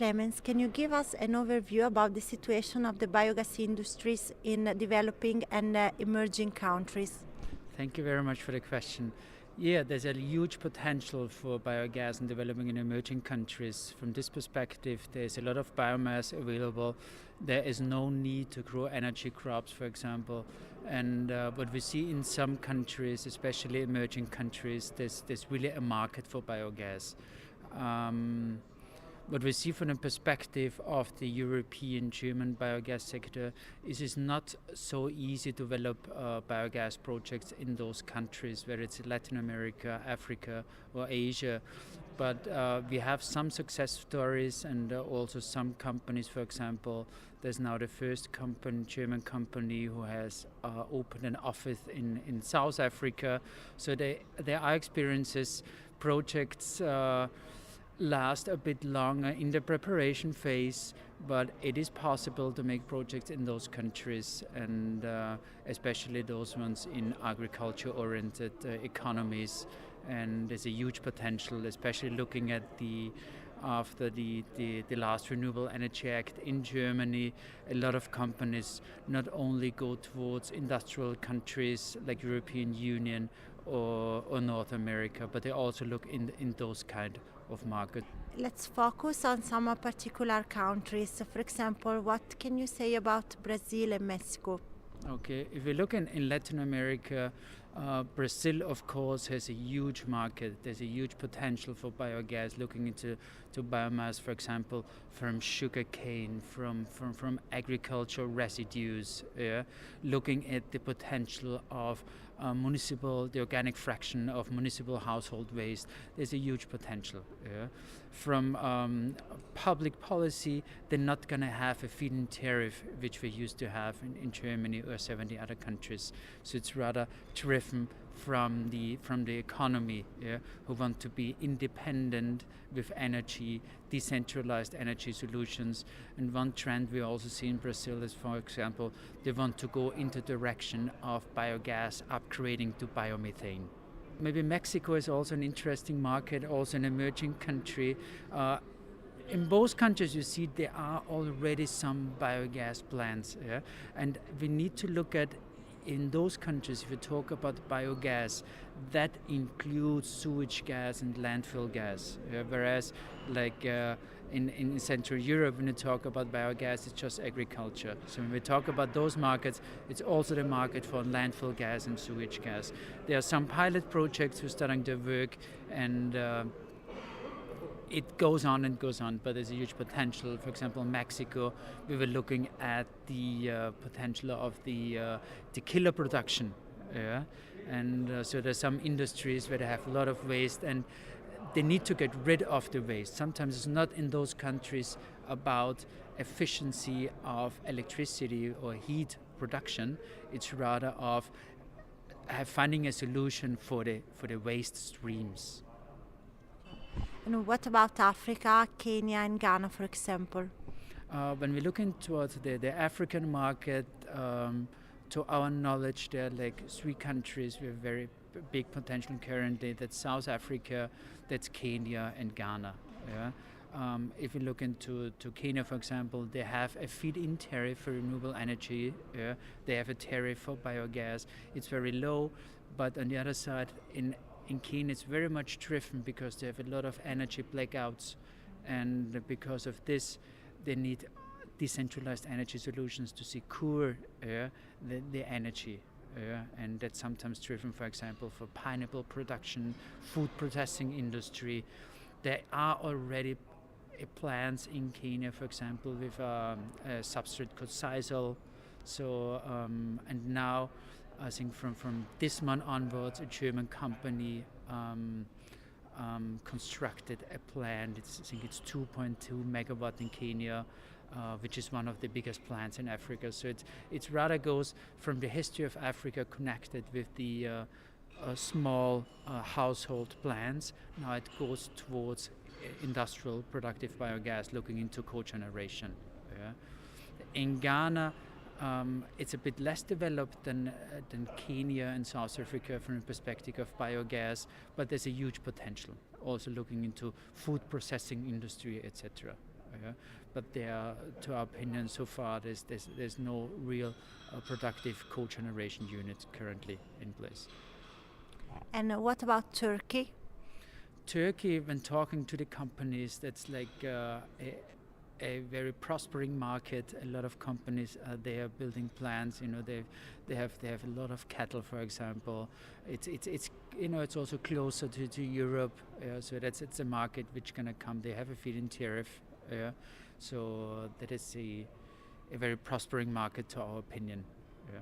Clemens, can you give us an overview about the situation of the biogas industries in developing and emerging countries? Thank you very much for the question. Yeah, there's a huge potential for biogas in developing in emerging countries. From this perspective, there's a lot of biomass available. There is no need to grow energy crops, for example. And what we see in some countries, especially emerging countries, there's really a market for biogas. What we see from the perspective of the European German biogas sector is it's not so easy to develop biogas projects in those countries, whether it's Latin America, Africa or Asia. But we have some success stories and also some companies, for example, there's now the first German company who has opened an office in South Africa. So there are experiences, projects last a bit longer in the preparation phase, but it is possible to make projects in those countries, and especially those ones in agriculture-oriented economies. And there's a huge potential, especially looking at after the last Renewable Energy Act in Germany. A lot of companies not only go towards industrial countries like European Union or North America, but they also look in those kind of market. Let's focus on some particular countries. For example, what can you say about Brazil and Mexico? Okay, if we look in Latin America, Brazil, of course, has a huge market. There's a huge potential for biogas, looking into biomass, for example, from sugar cane, from agricultural residues, looking at the potential of the organic fraction of municipal household waste. There's a huge potential. From public policy, they're not going to have a feed-in tariff, which we used to have in Germany or 70 other countries. So it's rather driven from the economy, who want to be independent with energy, decentralized energy solutions. And one trend we also see in Brazil is, for example, they want to go into the direction of biogas upgrading to biomethane. Maybe Mexico is also an interesting market, also an emerging country. In both countries, you see there are already some biogas plants, and we need to look at, in those countries, if you talk about biogas, that includes sewage gas and landfill gas, whereas like in Central Europe, when you talk about biogas, it's just agriculture. So when we talk about those markets, it's also the market for landfill gas and sewage gas. There are some pilot projects who are starting to work, and it goes on and goes on, but there's a huge potential. For example, Mexico, we were looking at the potential of the tequila production, and so there's some industries where they have a lot of waste, and they need to get rid of the waste. Sometimes it's not in those countries about efficiency of electricity or heat production. It's rather of finding a solution for the waste streams. And what about Africa, Kenya and Ghana, for example? When we look into the African market, to our knowledge, there are like 3 countries with very big potential currently. That's South Africa, that's Kenya and Ghana. If we look into Kenya, for example, they have a feed-in tariff for renewable energy. They have a tariff for biogas. It's very low, but on the other side, in Kenya, it's very much driven because they have a lot of energy blackouts, and because of this, they need decentralized energy solutions to secure the energy. And that's sometimes driven, for example, for pineapple production, food processing industry. There are already plants in Kenya, for example, with a substrate called sisal. So, and now, I think from this month onwards, a German company constructed a plant. I think it's 2.2 megawatt in Kenya, which is one of the biggest plants in Africa. So it rather goes from the history of Africa connected with the small household plants. Now it goes towards industrial productive biogas, looking into cogeneration. In Ghana, it's a bit less developed than Kenya and South Africa from the perspective of biogas, but there's a huge potential, also looking into food processing industry, etc. But there, to our opinion, so far there's no real productive cogeneration unit currently in place. And what about Turkey? Turkey, when talking to the companies, that's like a very prospering market. A lot of companies they are building plants. They have a lot of cattle, for example. It's also closer to Europe, so it's a market which gonna come. They have a feed-in tariff, so that is a very prospering market to our opinion. Yeah.